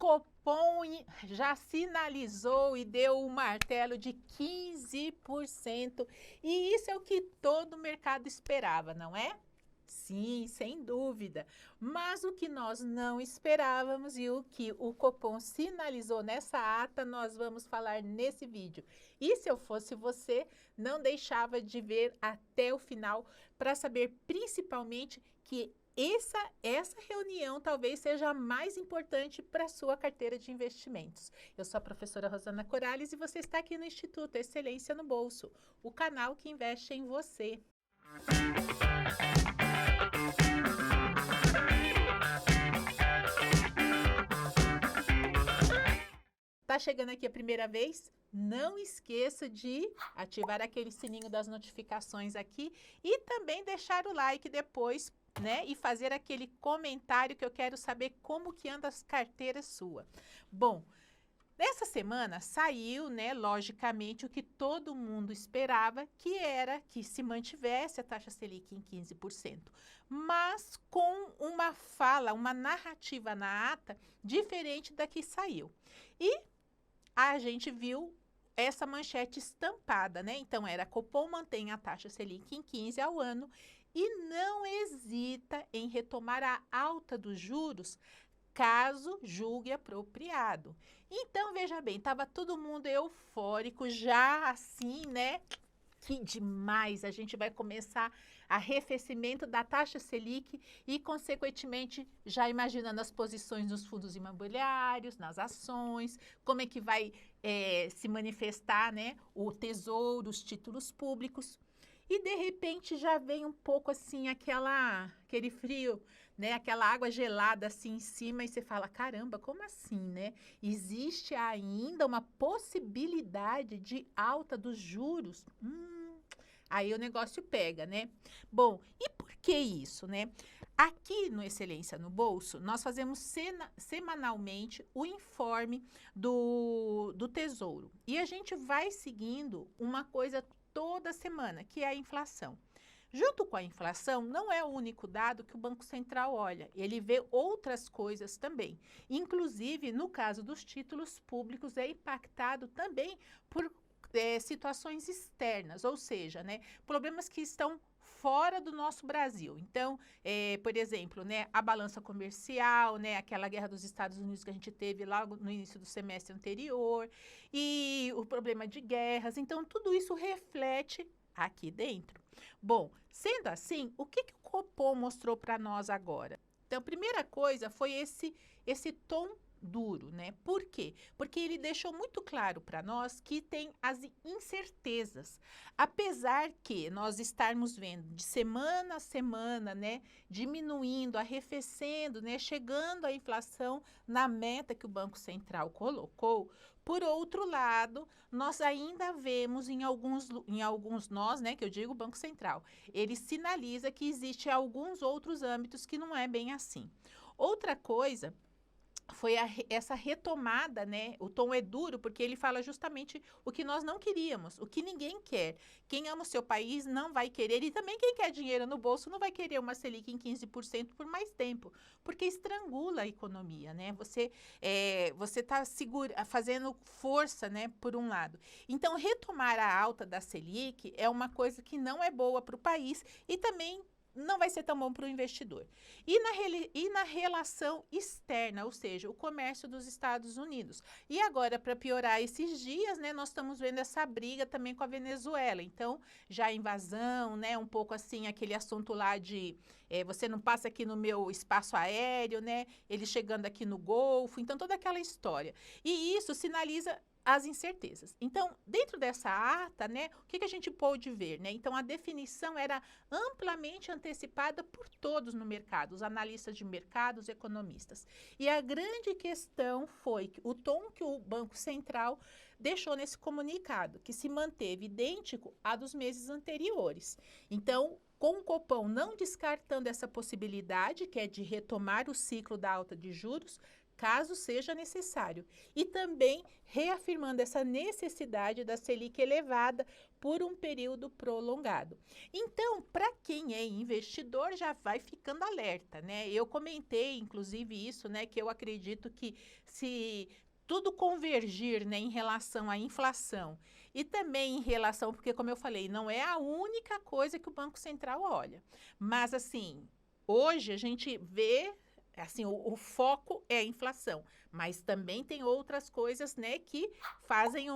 Copom já sinalizou e deu o martelo de 15%. E isso é o que todo o mercado esperava, não é? Sim, sem dúvida. Mas o que nós não esperávamos e o que o Copom sinalizou nessa ata, nós vamos falar nesse vídeo. E se eu fosse você, não deixava de ver até o final para saber principalmente que essa reunião talvez seja a mais importante para a sua carteira de investimentos. Eu sou a professora Rosana Corales e você está aqui no Instituto Excelência no Bolso, o canal que investe em você. Tá chegando aqui a primeira vez? Não esqueça de ativar aquele sininho das notificações aqui e também deixar o like depois, né? E fazer aquele comentário que eu quero saber como que anda as carteiras sua. Bom, nessa semana saiu, né, logicamente, o que todo mundo esperava, que era que se mantivesse a taxa Selic em 15%, mas com uma fala, uma narrativa na ata diferente da que saiu. E a gente viu essa manchete estampada, né? Então, era Copom mantém a taxa Selic em 15 ao ano e não hesita em retomar a alta dos juros caso julgue apropriado. Então, veja bem, estava todo mundo eufórico, já assim, né? Que demais! A gente vai começar arrefecimento da taxa Selic e, consequentemente, já imaginando as posições nos fundos imobiliários, nas ações, como é que vai se manifestar, né, o tesouro, os títulos públicos. E, de repente, já vem um pouco assim, aquele frio, né, aquela água gelada assim em cima e você fala, caramba, como assim, né? Existe ainda uma possibilidade de alta dos juros? Aí o negócio pega, né? Bom, e por que isso, né? Aqui no Excelência no Bolso, nós fazemos semanalmente o informe do Tesouro. E a gente vai seguindo uma coisa toda semana, que é a inflação. Junto com a inflação, não é o único dado que o Banco Central olha, ele vê outras coisas também. Inclusive, no caso dos títulos públicos, é impactado também por situações externas, ou seja, né, problemas que estão fora do nosso Brasil. Então, por exemplo, né, a balança comercial, né, aquela guerra dos Estados Unidos que a gente teve logo no início do semestre anterior, e o problema de guerras. Então, tudo isso reflete aqui dentro. Bom, sendo assim, o que o Copom mostrou para nós agora? Então, a primeira coisa foi esse tom duro, né? Por quê? Porque ele deixou muito claro para nós que tem as incertezas. Apesar que nós estarmos vendo de semana a semana, né, diminuindo, arrefecendo, né, chegando a inflação na meta que o Banco Central colocou, por outro lado, nós ainda vemos em alguns nós, né, que eu digo Banco Central, ele sinaliza que existe alguns outros âmbitos que não é bem assim. Outra coisa foi essa retomada, né? O tom é duro porque ele fala justamente o que nós não queríamos, o que ninguém quer. Quem ama o seu país não vai querer, e também quem quer dinheiro no bolso não vai querer uma Selic em 15% por mais tempo, porque estrangula a economia, né? Você está fazendo força, né, por um lado. Então, retomar a alta da Selic é uma coisa que não é boa para o país e também não vai ser tão bom para o investidor. E na relação externa, ou seja, o comércio dos Estados Unidos. E agora, para piorar esses dias, né, nós estamos vendo essa briga também com a Venezuela. Então, já a invasão, né, um pouco assim, aquele assunto lá de você não passa aqui no meu espaço aéreo, né, ele chegando aqui no Golfo, então toda aquela história. E isso sinaliza as incertezas. Então, dentro dessa ata, né, o que a gente pôde ver, né? Então, a definição era amplamente antecipada por todos no mercado, os analistas de mercado, os economistas. E a grande questão foi o tom que o Banco Central deixou nesse comunicado, que se manteve idêntico a dos meses anteriores. Então, com o Copom não descartando essa possibilidade, que é de retomar o ciclo da alta de juros, caso seja necessário. E também reafirmando essa necessidade da Selic elevada por um período prolongado. Então, para quem é investidor, já vai ficando alerta, né? Eu comentei, inclusive, isso, né? Que eu acredito que se tudo convergir, né, em relação à inflação e também em relação, porque como eu falei, não é a única coisa que o Banco Central olha, mas assim, hoje a gente vê, assim, o foco é a inflação, mas também tem outras coisas, né, que fazem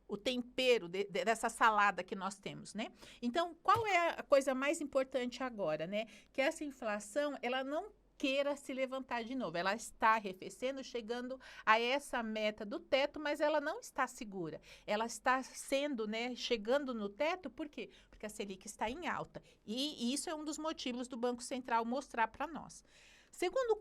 o tempero dessa salada que nós temos, né? Então, qual é a coisa mais importante agora, né? Que essa inflação, ela não queira se levantar de novo. Ela está arrefecendo, chegando a essa meta do teto, mas ela não está segura. Ela está sendo, né, chegando no teto, por quê? Porque a Selic está em alta. E isso é um dos motivos do Banco Central mostrar para nós. Segundo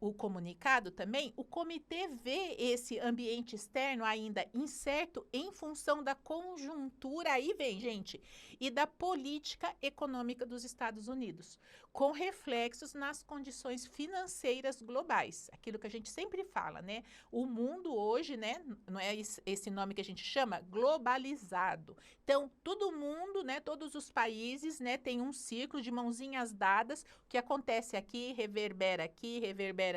o comunicado também, o comitê vê esse ambiente externo ainda incerto em função da conjuntura, aí vem, gente, e da política econômica dos Estados Unidos, com reflexos nas condições financeiras globais. Aquilo que a gente sempre fala, né? O mundo hoje, né, não é esse nome que a gente chama? Globalizado. Então, todo mundo, né, todos os países, né, tem um ciclo de mãozinhas dadas, o que acontece aqui, reverbera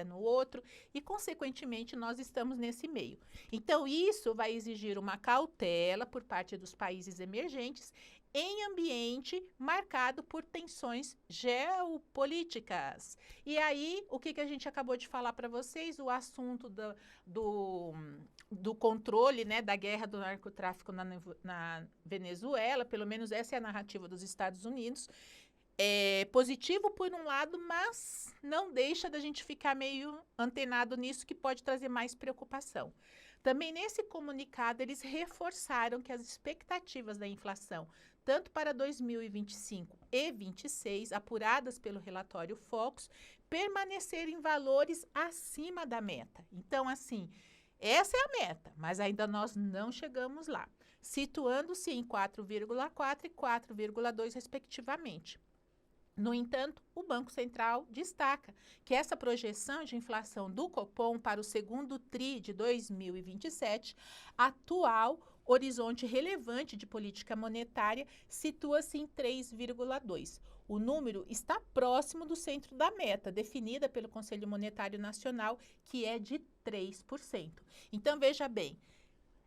no outro, e, consequentemente, nós estamos nesse meio. Então, isso vai exigir uma cautela por parte dos países emergentes em ambiente marcado por tensões geopolíticas. E aí, o que a gente acabou de falar para vocês, o assunto do controle, né, da guerra do narcotráfico na Venezuela, pelo menos essa é a narrativa dos Estados Unidos, é positivo por um lado, mas não deixa da gente ficar meio antenado nisso, que pode trazer mais preocupação. Também nesse comunicado, eles reforçaram que as expectativas da inflação, tanto para 2025 e 2026, apuradas pelo relatório Focus, permaneceram em valores acima da meta. Então, assim, essa é a meta, mas ainda nós não chegamos lá, situando-se em 4,4 e 4,2, respectivamente. No entanto, o Banco Central destaca que essa projeção de inflação do Copom para o segundo TRI de 2027, atual horizonte relevante de política monetária, situa-se em 3,2. O número está próximo do centro da meta, definida pelo Conselho Monetário Nacional, que é de 3%. Então, veja bem,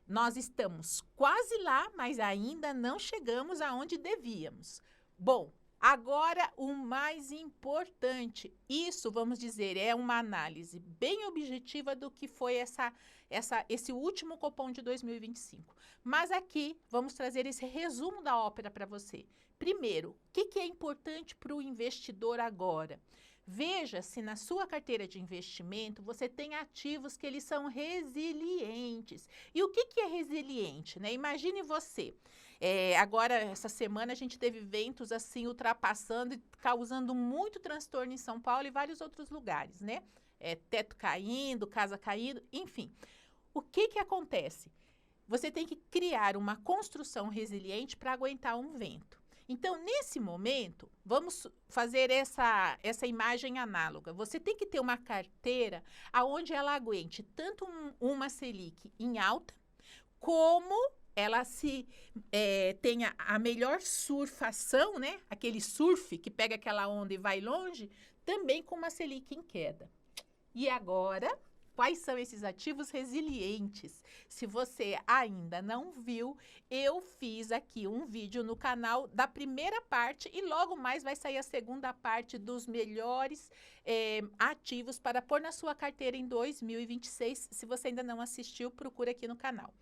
nós estamos quase lá, mas ainda não chegamos aonde devíamos. Bom, agora, o mais importante, isso, vamos dizer, é uma análise bem objetiva do que foi esse último Copom de 2025. Mas aqui, vamos trazer esse resumo da ópera para você. Primeiro, o que é importante para o investidor agora? Veja se na sua carteira de investimento você tem ativos que eles são resilientes. E o que é resiliente, né? Imagine você. Agora, essa semana, a gente teve ventos assim ultrapassando e causando muito transtorno em São Paulo e vários outros lugares, né? Teto caindo, casa caindo, enfim. O que acontece? Você tem que criar uma construção resiliente para aguentar um vento. Então, nesse momento, vamos fazer essa imagem análoga. Você tem que ter uma carteira onde ela aguente tanto uma Selic em alta, como ela tenha a melhor surfação, né? Aquele surf que pega aquela onda e vai longe, também com uma Selic em queda. E agora, quais são esses ativos resilientes? Se você ainda não viu, eu fiz aqui um vídeo no canal da primeira parte e logo mais vai sair a segunda parte dos melhores ativos para pôr na sua carteira em 2026. Se você ainda não assistiu, procura aqui no canal.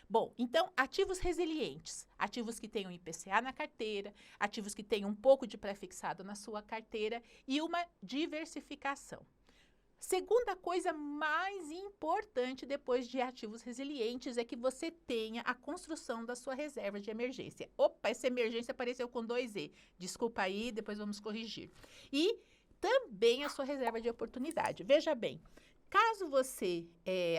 Bom, então, ativos resilientes, ativos que tenham IPCA na carteira, ativos que tenham um pouco de pré-fixado na sua carteira e uma diversificação. Segunda coisa mais importante depois de ativos resilientes é que você tenha a construção da sua reserva de emergência. Opa, essa emergência apareceu com 2E. Desculpa aí, depois vamos corrigir. E também a sua reserva de oportunidade. Veja bem, Caso você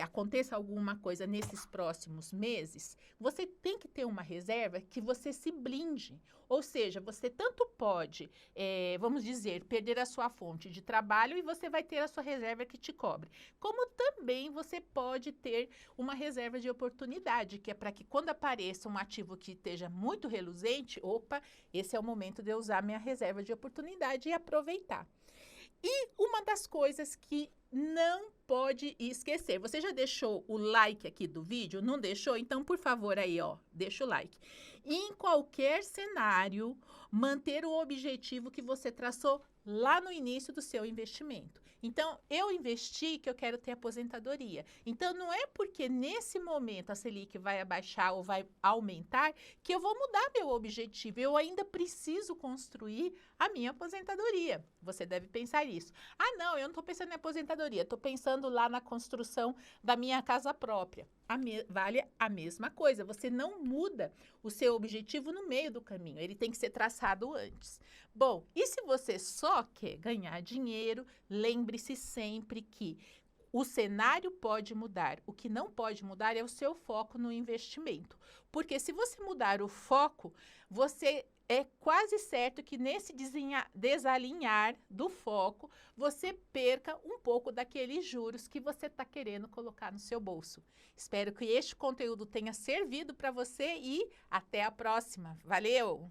aconteça alguma coisa nesses próximos meses, você tem que ter uma reserva que você se blinde. Ou seja, você tanto pode, vamos dizer, perder a sua fonte de trabalho e você vai ter a sua reserva que te cobre. Como também você pode ter uma reserva de oportunidade, que é para que quando apareça um ativo que esteja muito reluzente, opa, esse é o momento de eu usar minha reserva de oportunidade e aproveitar. E uma das coisas que não pode esquecer, você já deixou o like aqui do vídeo? Não deixou? Então, por favor, aí, ó, deixa o like. Em qualquer cenário, manter o objetivo que você traçou lá no início do seu investimento. Então, eu investi que eu quero ter aposentadoria. Então, não é porque nesse momento a Selic vai abaixar ou vai aumentar que eu vou mudar meu objetivo. Eu ainda preciso construir a minha aposentadoria. Você deve pensar isso. Ah, não, eu não estou pensando em aposentadoria, estou pensando lá na construção da minha casa própria. Vale a mesma coisa, você não muda o seu objetivo no meio do caminho, ele tem que ser traçado antes. Bom, e se você só quer ganhar dinheiro, lembre-se sempre que o cenário pode mudar, o que não pode mudar é o seu foco no investimento. Porque se você mudar o foco, você é quase certo que nesse desalinhar do foco, você perca um pouco daqueles juros que você está querendo colocar no seu bolso. Espero que este conteúdo tenha servido para você e até a próxima. Valeu!